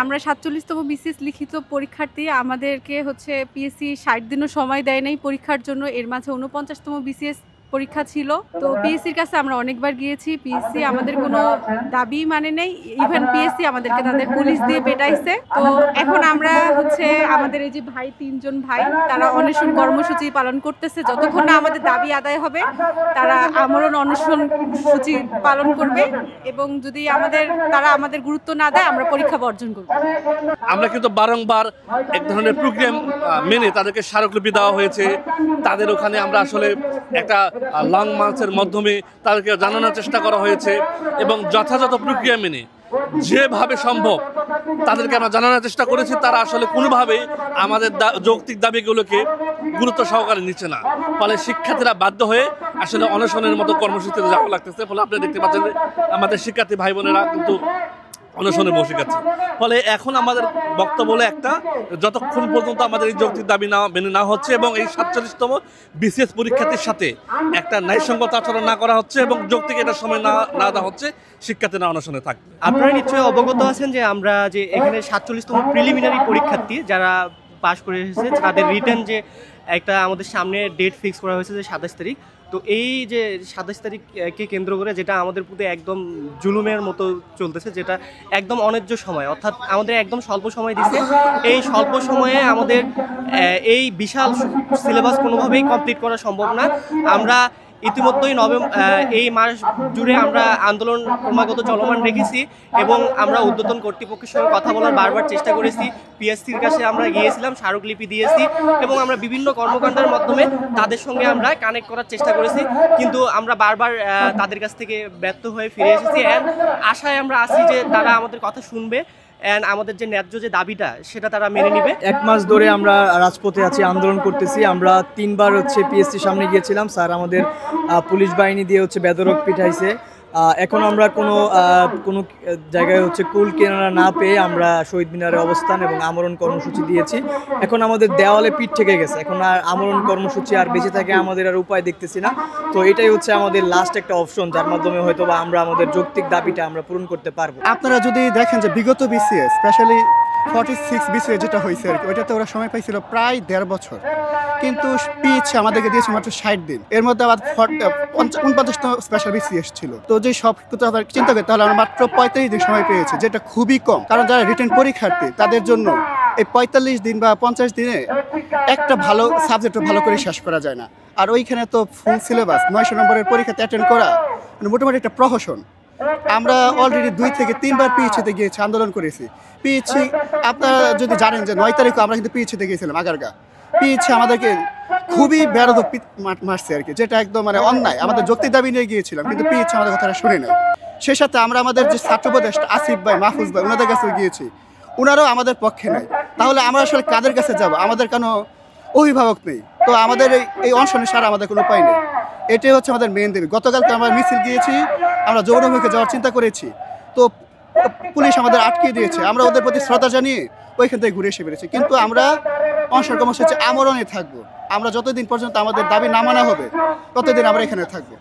আমরা ৪৭তম বিসিএস লিখিত পরীক্ষার্থী। আমাদেরকে হচ্ছে পিএসসি ৬০ দিনও সময় দেয় নাই পরীক্ষার জন্য। এর মাঝে ৪৯তম বিসিএস পরীক্ষা ছিল। তো পিএসসির কাছে আমরা অনেকবার গিয়েছি। পিএসসি আমাদের কোনো দাবি মানে নেই। ইভেন পিএসসি আমাদেরকে তাদের পুলিশ দিয়ে পেটাইছে। তো এখন আমরা হচ্ছে আমাদের এই যে ভাই ৩ জন ভাই তারা অনশন কর্মসূচি পালন করতেছে। যতক্ষণ না আমাদের দাবি আদায় হবে তারা আমরণ অনশন সূচি পালন করবে এবং যদি তারা আমাদের গুরুত্ব না দেয় আমরা পরীক্ষা বর্জন করব। আমরা কিন্তু বারংবার এক ধরনের প্রোগ্রাম মেনে তাদেরকে স্মারকলিপি দেওয়া হয়েছে। তাদের ওখানে আমরা আসলে একটা লং মার্চের মাধ্যমে তাদেরকে জানানোর চেষ্টা করা হয়েছে এবং যথাযথ প্রক্রিয়া মেনে যেভাবে সম্ভব তাদেরকে আমরা জানানোর চেষ্টা করেছি। তারা আসলে কোনোভাবেই আমাদের যৌক্তিক দাবিগুলোকে গুরুত্ব সহকারে নিচ্ছে না। ফলে শিক্ষার্থীরা বাধ্য হয়ে আসলে অনশনের মতো কর্মসূচিতে যাওয়া লাগতেছে। ফলে আপনারা দেখতে পাচ্ছেন আমাদের শিক্ষার্থী ভাই বোনেরা কিন্তু অনশনে বসে গেছে। ফলে এখন আমাদের বক্তব্য হলো একটা, যতক্ষণ পর্যন্ত আমাদের এই যৌক্তিক দাবি মেনে না হচ্ছে এবং এই ৪৭তম বিসিএস পরীক্ষার্থীর সাথে একটা ন্যায়সঙ্গত আচরণ না করা হচ্ছে এবং যৌক্তিক এটা সময় না দেওয়া হচ্ছে, শিক্ষার্থীরা অনশনে থাকবে। আপনারা নিশ্চয়ই অবগত আছেন যে আমরা যে এখানে ৪৭তম প্রিলিমিনারি পরীক্ষার্থী যারা পাশ করে এসেছে তাদের রিটার্ন যে একটা আমাদের সামনে ডেট ফিক্স করা হয়েছে যে ২৭ তারিখ। তো এই যে ২৭ তারিখকে কেন্দ্র করে যেটা আমাদের প্রতি একদম জুলুমের মতো চলতেছে, যেটা একদম অন্যায্য সময়, অর্থাৎ আমাদের একদম স্বল্প সময় দিচ্ছে। এই স্বল্প সময়ে আমাদের এই বিশাল সিলেবাস কোনোভাবেই কমপ্লিট করা সম্ভব না। আমরা ইতিমধ্যেই এই মাস জুড়ে আমরা আন্দোলন ক্রমাগত চলমান রেখেছি এবং আমরা ঊর্ধ্বতন কর্তৃপক্ষের সঙ্গে কথা বলার বারবার চেষ্টা করেছি। পিএসসির কাছে আমরা গিয়েছিলাম, স্মারকলিপি দিয়েছি এবং আমরা বিভিন্ন কর্মকাণ্ডের মাধ্যমে তাদের সঙ্গে আমরা কানেক্ট করার চেষ্টা করেছি, কিন্তু আমরা বারবার তাদের কাছ থেকে ব্যর্থ হয়ে ফিরে এসেছি। অ্যান্ড আশায় আমরা আছি যে তারা আমাদের কথা শুনবে অ্যান্ড আমাদের যে ন্যায্য যে দাবিটা সেটা তারা মেনে নিবে। ১ মাস ধরে আমরা রাজপথে আছি, আন্দোলন করতেছি। আমরা ৩ বার পিএসসির সামনে গিয়েছিলাম। স্যার আমাদের পুলিশ বাহিনী দিয়ে বেদরক পিঠাইছে। এখন আমরা কোনো জায়গায় কুল কেনারা না পেয়ে আমরা শহীদ মিনারে অবস্থান এবং আমরণ কর্মসূচি দিয়েছি। এখন আমাদের দেওয়ালে পিঠ ঠেকে গেছে। এখন আর আমরণ কর্মসূচি আর বেঁচে থাকে আমাদের আর উপায় দেখতেছি না। তো এটাই আমাদের লাস্ট একটা অপশন, যার মাধ্যমে হয়তো বা আমরা আমাদের যৌক্তিক দাবিটা আমরা পূরণ করতে পারবো। আপনারা যদি দেখেন যে বিগত বিসিএস স্পেশালি ৪৬ বিসিএস যেটা হয়েছে আর কি, ওইটাতে ওরা সময় পাইছিল প্রায় ১.৫ বছর, কিন্তু পিচ আমাদেরকে দিয়েছে মাত্র ৬০ দিন। এর মধ্যে আবার ৪৯তম স্পেশাল বিসিএস ছিল। তো যে সব চিন্তা করি তাহলে আমরা মাত্র ৪৫ দিন সময় পেয়েছি, যেটা খুবই কম। কারণ যারা রিটেন পরীক্ষার্থী তাদের জন্য এই ৪৫ দিন বা ৫০ দিনে একটা ভালো সাবজেক্টও ভালো করে শেষ করা যায় না। আর ওইখানে তো ফুল সিলেবাস ৯০০ নম্বরের পরীক্ষাতে অ্যাটেন্ড করা মানে মোটামুটি একটা প্রহসন। আমরা অলরেডি ২ থেকে ৩ বার পিএইচতে গিয়েছি, আন্দোলন করেছি। পিএইচি আপনারা যদি জানেন যে ৯ তারিখে আমরা কিন্তু পিএইচতে গিয়েছিলাম আগারগা। পিএইচি আমাদেরকে খুবই বেয়াদব মারছে আর কি, যেটা একদম মানে অন্যায়। আমাদের যৌক্তিক দাবি নিয়ে গিয়েছিলাম কিন্তু পিএইচি আমাদের কথাটা শুনে নেয়। সেই সাথে আমরা আমাদের যে ছাত্র উপদেষ্টা আসিফ ভাই, মাহফুজ ভাই, ওনাদের কাছে গিয়েছি, ওনারাও আমাদের পক্ষে নেই। তাহলে আমরা আসলে কাদের কাছে যাব? আমাদের কোনো অভিভাবক নেই। তো আমাদের এই অনশনে সারা আমাদের কোনো উপায় নেই। এটাই আমাদের মেইন দাবি। গতকালকে আমরা মিছিল গিয়েছি, আমরা যৌনমুখে যাওয়ার চিন্তা করেছি, তো পুলিশ আমাদের আটকে দিয়েছে। আমরা ওদের প্রতি শ্রদ্ধা জানিয়ে ওইখান থেকে ঘুরে এসে পেরেছি, কিন্তু আমরা অনশন কর্মসূচি আমরণে থাকবো। আমরা যতদিন পর্যন্ত আমাদের দাবি না মানা হবে ততদিন আমরা এখানে থাকবো।